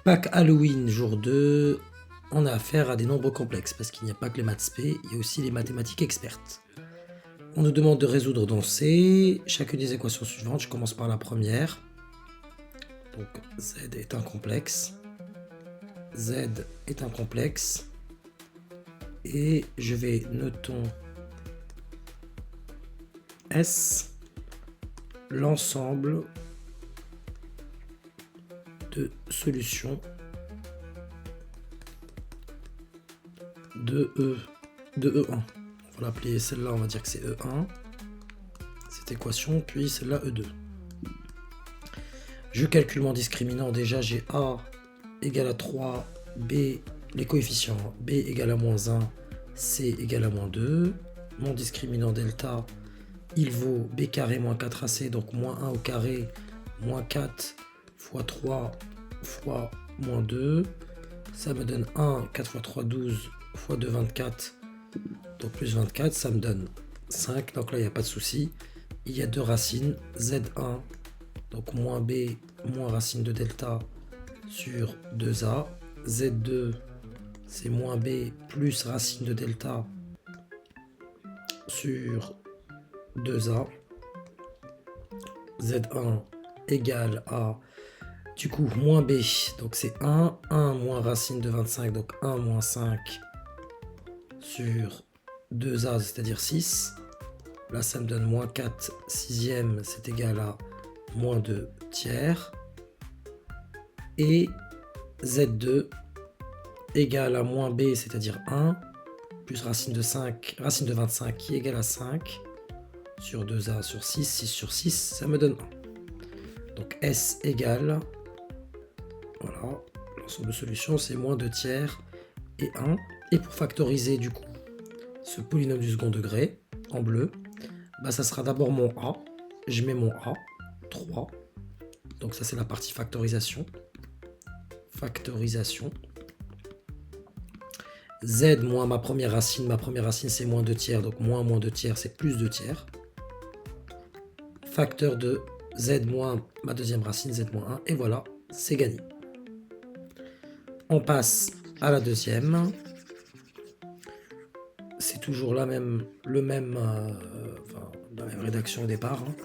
Pâques Halloween, jour 2, on a affaire à des nombres complexes, parce qu'il n'y a pas que les maths spé, il y a aussi les mathématiques expertes. On nous demande de résoudre dans C, chacune des équations suivantes. Je commence par la première. Donc Z est un complexe. Z est un complexe. Et je vais notons S, l'ensemble de solutions de E1. On va l'appeler celle-là, on va dire que c'est E1, cette équation, puis celle-là E2. Je calcule mon discriminant, déjà j'ai A égale à 3, B, les coefficients, B égale à moins 1, C égale à moins 2. Mon discriminant delta, il vaut B carré moins 4AC, donc moins 1 au carré, moins 4 fois 3 fois moins 2. Ça me donne 1, 4 fois 3, 12, fois 2, 24. Donc plus 24, ça me donne 5. Donc là, il n'y a pas de souci. Il y a deux racines, Z1, donc moins B, moins racine de delta sur 2A. Z2, c'est moins B plus racine de delta sur 2A. Z1 égale à, du coup, moins B, donc c'est 1. 1 moins racine de 25, donc 1 moins 5 sur 2A, c'est-à-dire 6. Là, ça me donne moins 4 sixième, c'est égal à moins 2 tiers. Et Z2 égale à moins B, c'est-à-dire 1, plus racine de 5, racine de 25 qui est égale à 5 sur 2A sur 6, 6 sur 6, ça me donne 1. Donc S égale, voilà, l'ensemble de solutions, c'est moins 2 tiers et 1. Et pour factoriser, du coup, ce polynôme du second degré, en bleu, bah, ça sera d'abord mon A. Je mets mon A, 3. Donc ça, c'est la partie factorisation. Factorisation. Z moins ma première racine c'est moins 2 tiers, donc moins 2 tiers, c'est plus 2 tiers. Facteur de Z moins ma deuxième racine, Z moins 1, et voilà, c'est gagné. On passe à la deuxième. C'est toujours la même rédaction au départ. Hein.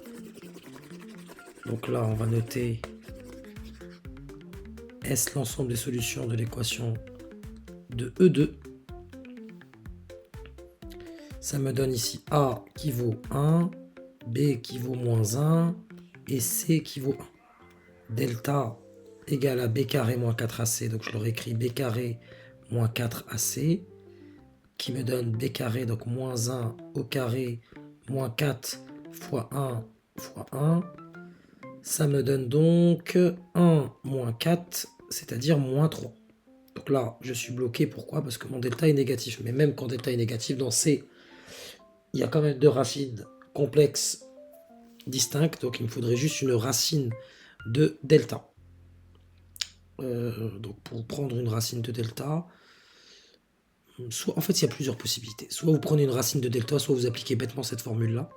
Donc là, on va noter S, l'ensemble des solutions de l'équation de E2. Ça me donne ici A qui vaut 1, B qui vaut moins 1 et C qui vaut 1. Delta égale à B carré moins 4AC, donc je leur écris B carré moins 4AC, qui me donne B carré, donc moins 1 au carré, moins 4 fois 1 fois 1. Ça me donne donc 1 moins 4, c'est-à-dire moins 3. Donc là, je suis bloqué. Pourquoi? Parce que mon delta est négatif. Mais même quand delta est négatif, dans C, il y a quand même deux racines complexes distinctes. Donc il me faudrait juste une racine de delta. Donc pour prendre une racine de delta, en fait, il y a plusieurs possibilités. Soit vous prenez une racine de delta, soit vous appliquez bêtement cette formule-là.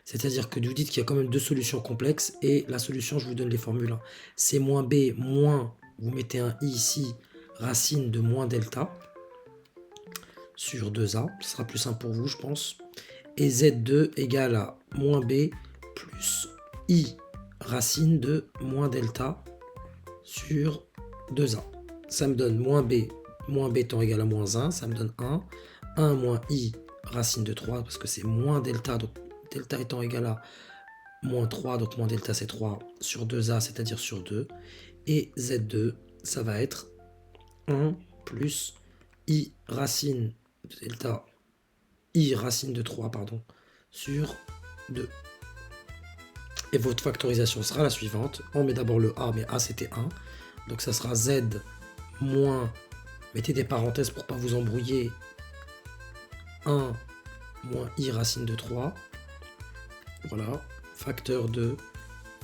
C'est-à-dire que vous dites qu'il y a quand même deux solutions complexes et la solution, je vous donne les formules. C'est moins B, moins, vous mettez un I ici, racine de moins delta sur 2A. Ce sera plus simple pour vous, je pense. Et Z2 égale à moins B plus I, racine de moins delta sur 2A. Ça me donne moins B étant égal à moins 1, ça me donne 1. 1 moins I, racine de 3, parce que c'est moins delta, donc delta étant égal à moins 3, donc moins delta c'est 3 sur 2A, c'est-à-dire sur 2. Et Z2, ça va être 1 plus I racine de delta, I racine de 3, pardon, sur 2. Et votre factorisation sera la suivante. On met d'abord le A, mais A c'était 1. Donc ça sera Z moins, mettez des parenthèses pour ne pas vous embrouiller, 1 moins I racine de 3. Voilà, facteur de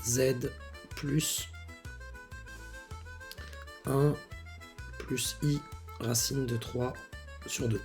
Z plus 1 plus I racine de 3 sur 2.